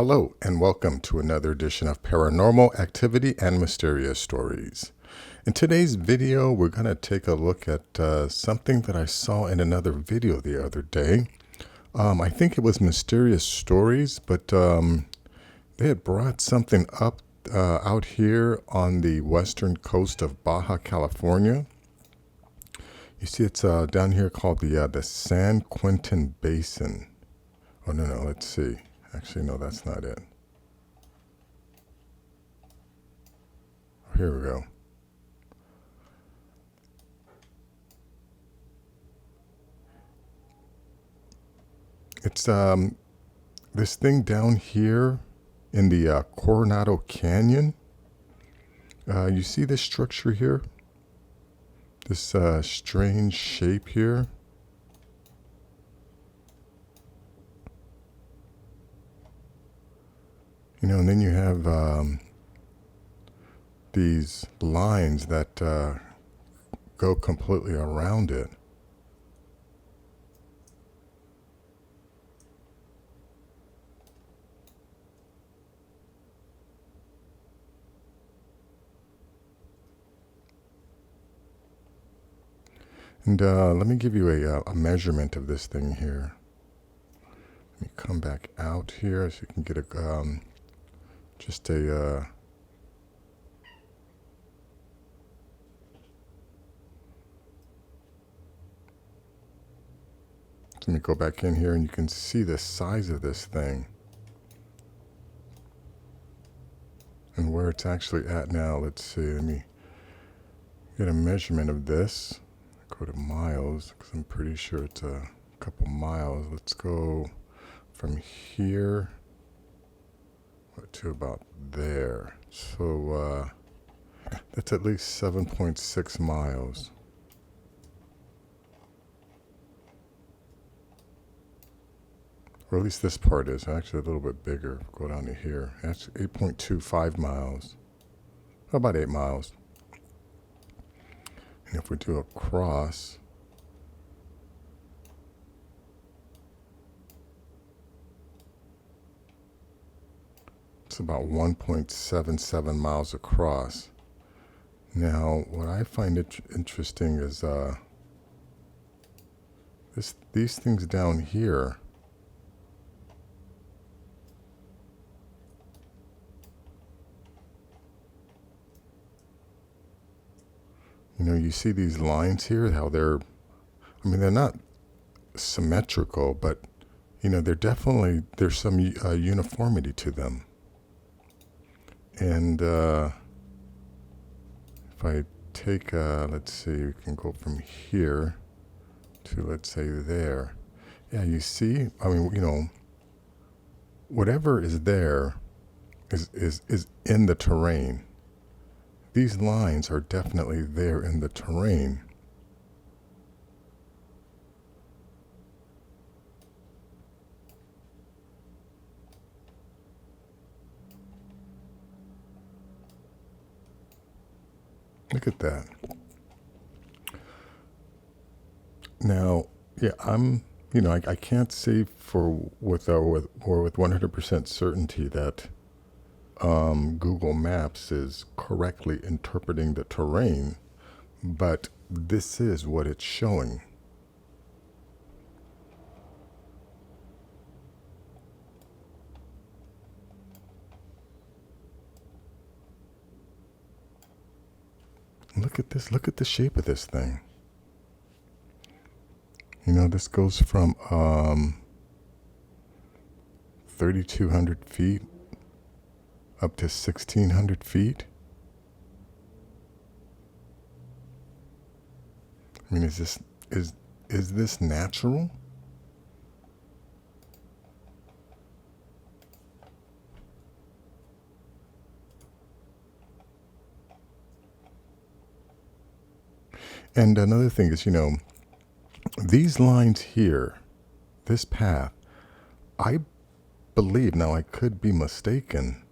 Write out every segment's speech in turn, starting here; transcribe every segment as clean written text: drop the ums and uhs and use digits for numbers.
Hello, and welcome to another edition of Paranormal Activity and Mysterious Stories. In today's video, we're going to take a look at something that I saw in another video the other day. I think it was Mysterious Stories, but they had brought something up out here on the western coast of Baja California. You see, it's down here called the San Quentin Basin. Oh, no, let's see. Actually, no, that's not it. Oh, here we go. It's this thing down here in the Coronado Canyon. You see this structure here? This strange shape here. You know, and then you have these lines that go completely around it. And let me give you a measurement of this thing here. Let me come back out here so you can get a just a let me go back in here and you can see the size of this thing and where it's actually at now. Let's see, let me get a measurement of this. Go to miles because I'm pretty sure it's a couple miles. Let's go from here to about there. So that's at least 7.6 miles. Or at least this part is actually a little bit bigger. Go down to here. That's 8.25 miles. About 8 miles. And if we do a cross, it's about 1.77 miles across. Now, what I find interesting is these things down here. You know, you see these lines here, how they're not symmetrical, but, you know, there's some uniformity to them. And if I take, let's see, we can go from here to, let's say, there. Yeah, you see, you know, whatever is there is in the terrain. These lines are definitely there in the terrain. Look at that. Now, yeah, I can't say with 100% certainty that Google Maps is correctly interpreting the terrain, but this is what it's showing. Look at this. Look at the shape of this thing. You know, this goes from 3,200 feet up to 1,600 feet. I mean, is this natural? And another thing is, you know, these lines here, this path, I believe, now I could be mistaken,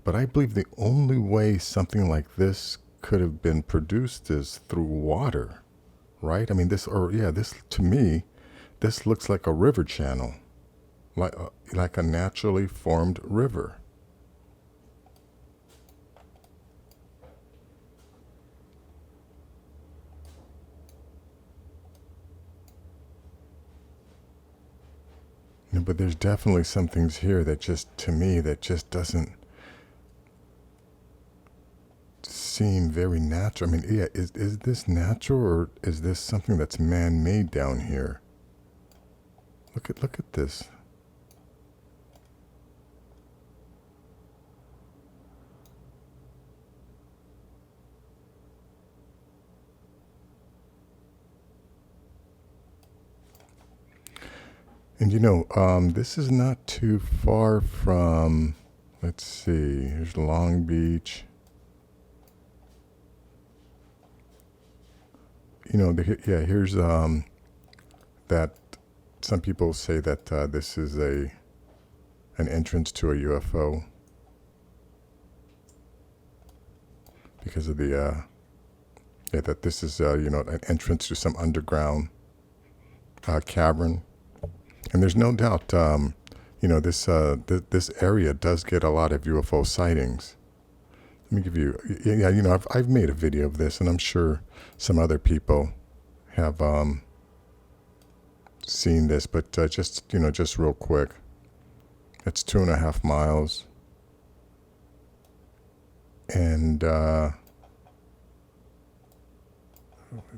but I believe the only way something like this could have been produced is through water, right? I mean, this to me, this looks like a river channel. like a naturally formed river. But there's definitely some things here that just, to me, that just doesn't seem very natural. I mean, yeah, is this natural, or is this something that's man-made down here? Look at this. And this is not too far from, let's see, here's Long Beach. Here's that some people say that this is an entrance to a UFO because of the that this is an entrance to some underground cavern. And there's no doubt, this area does get a lot of UFO sightings. Let me give you, I've made a video of this, and I'm sure some other people have seen this, but just real quick, it's 2.5 miles, and let's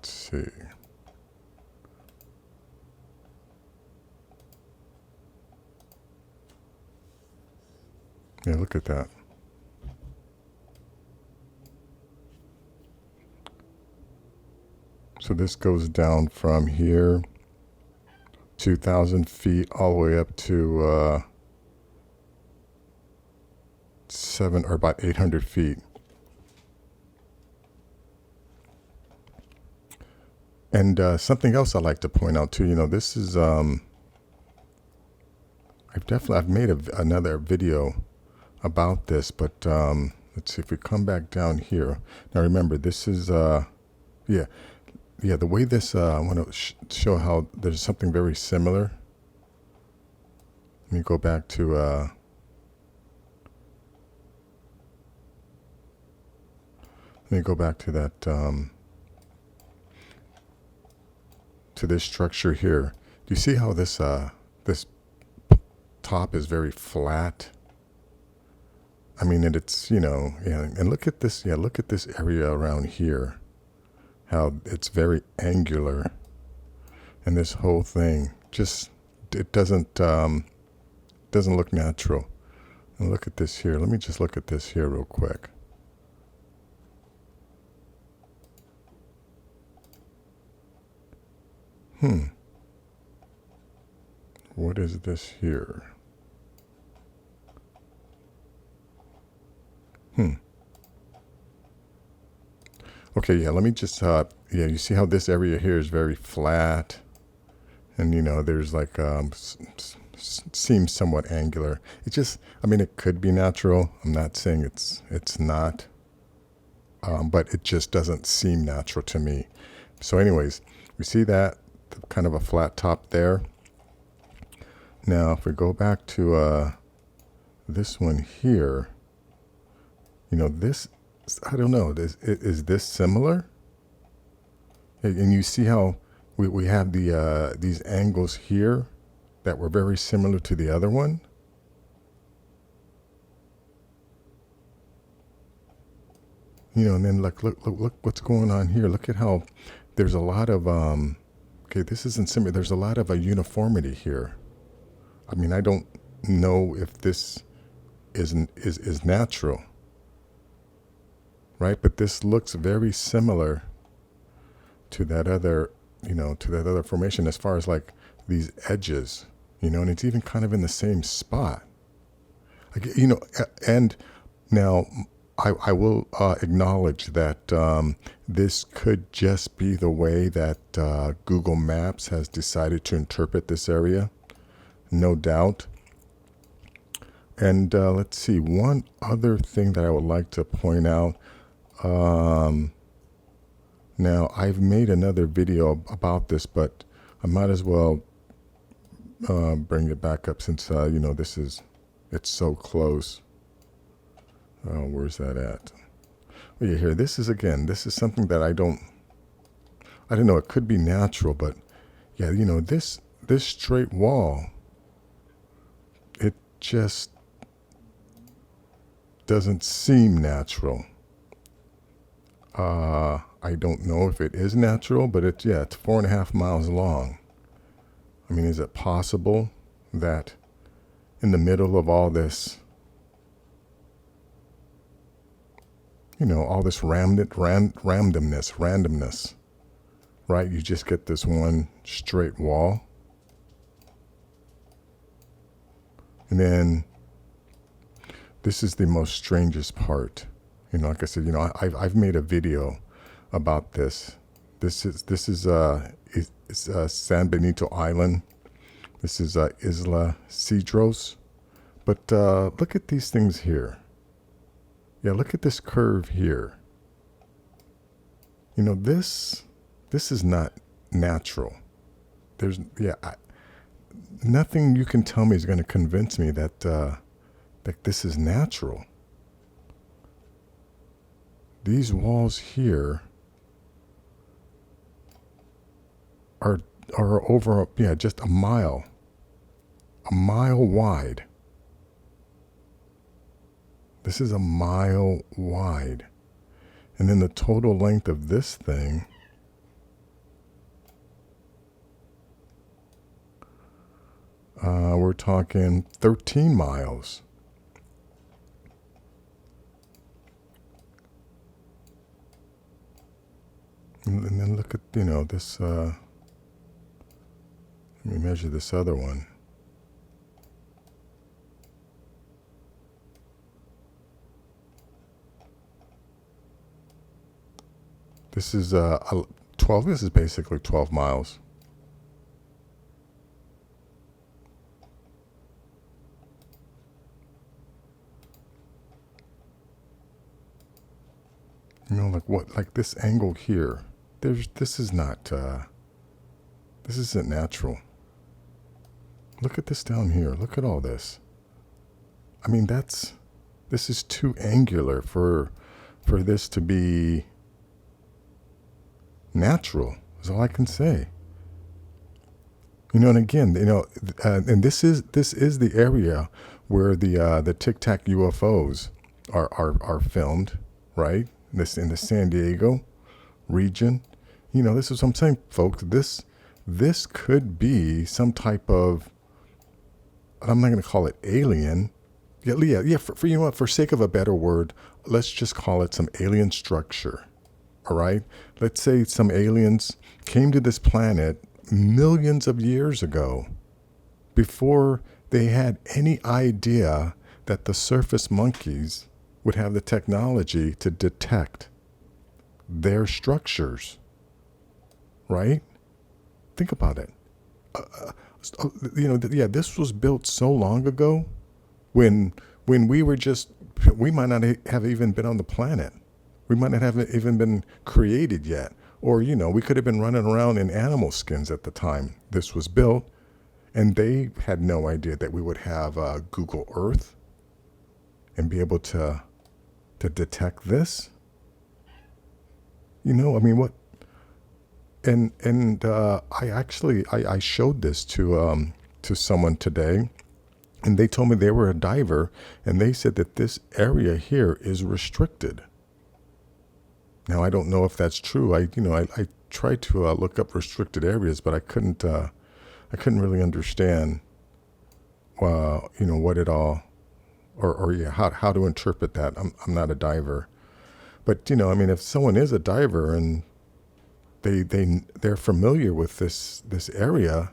see. Yeah, look at that. So this goes down from here, 2,000 feet, all the way up to about 800 feet. And something else I'd like to point out too, this is, I've made another video about this, but let's see if we come back down here. Now remember, this is, the way this, I want to show how there's something very similar. Let me go back to, let me go back to that, to this structure here. Do you see how this, this top is very flat? I mean, and it's, and look at this, look at this area around here, how it's very angular, and this whole thing just, it doesn't look natural. And look at this here. Let me just look at this here real quick. What is this here? Okay, let me just, you see how this area here is very flat, and there's like, seems somewhat angular. It just, I mean, it could be natural. I'm not saying it's not, but it just doesn't seem natural to me. So anyways, we see that kind of a flat top there. Now, if we go back to this one here, this, I don't know, is this similar? And you see how we have these angles here that were very similar to the other one? And then look what's going on here. Look at how there's a lot of, okay, this isn't similar. There's a lot of a uniformity here. I mean, I don't know if this is natural, right? But this looks very similar to that other, to that other formation as far as like these edges, and it's even kind of in the same spot. And now I will acknowledge that this could just be the way that Google Maps has decided to interpret this area. No doubt. And let's see, one other thing that I would like to point out. Now, I've made another video about this, but I might as well bring it back up since, you know, it's so close. Where's that at? Well, yeah, here, this is something that I don't know, it could be natural, but yeah, you know, this straight wall, it just doesn't seem natural. I don't know if it is natural, but it's 4.5 miles long. I mean, is it possible that in the middle of all this, you know, all this randomness, right? You just get this one straight wall. And then this is the most strangest part. You know, like I said, you know, I've made a video about this. This is San Benito Island. This is Isla Cedros. But look at these things here. Yeah, look at this curve here. You know, this is not natural. There's nothing you can tell me is going to convince me that that this is natural. These walls here are over, just a mile wide. This is a mile wide. And then the total length of this thing we're talking 13 miles. And then look at, you know, this, let me measure this other one. This is 12, this is basically 12 miles. You know, like this angle here, this isn't natural. Look at this down here. Look at all this. I mean, this is too angular for this to be natural, is all I can say. You know, and again, you know, and this is the area where the Tic Tac UFOs are filmed, right? This in the San Diego region. You know, this is what I'm saying, folks. This could be some type of, I'm not going to call it alien. Yeah. For you know what? For sake of a better word, let's just call it some alien structure. All right. Let's say some aliens came to this planet millions of years ago, before they had any idea that the surface monkeys would have the technology to detect their structures, right? Think about it. You know, this was built so long ago when we might not have even been on the planet. We might not have even been created yet. Or, you know, we could have been running around in animal skins at the time this was built. And they had no idea that we would have Google Earth and be able to detect this. You know, I mean, what? And I showed this to someone today, and they told me they were a diver, and they said that this area here is restricted. Now, I don't know if that's true. I tried to look up restricted areas, but I couldn't really understand, you know, what it all, how to interpret that. I'm not a diver, but you know, I mean, if someone is a diver and they're familiar with this area,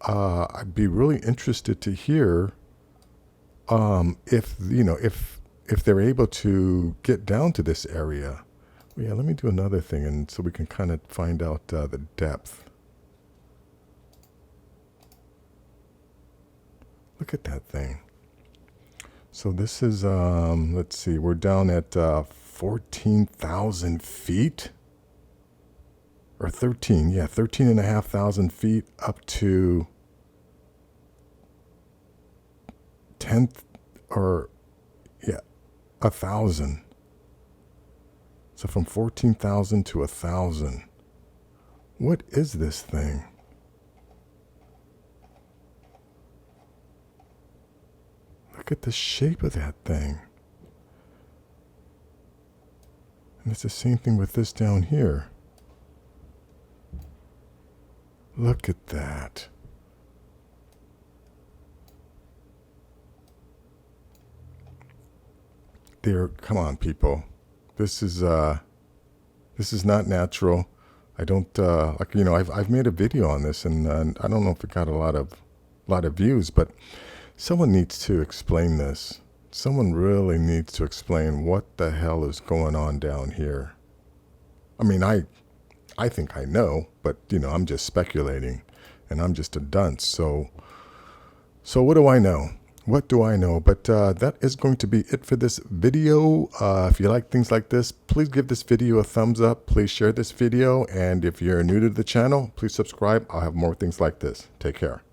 I'd be really interested to hear, if they're able to get down to this area. Well, yeah, let me do another thing, and so we can kind of find out the depth. Look at that thing. So this is, let's see, we're down at 14,000 feet. Or 13,500 feet up to tenth, or yeah, 1,000. So from 14,000 to 1,000. What is this thing? Look at the shape of that thing. And it's the same thing with this down here. Look at that. Come on, people. This is not natural. I don't I've made a video on this, and I don't know if it got a lot of views, but someone needs to explain this. Someone really needs to explain what the hell is going on down here. I mean, I think I know, but I'm just speculating, and I'm just a dunce. So what do I know? What do I know? But that is going to be it for this video. If you like things like this, please give this video a thumbs up. Please share this video. And if you're new to the channel, please subscribe. I'll have more things like this. Take care.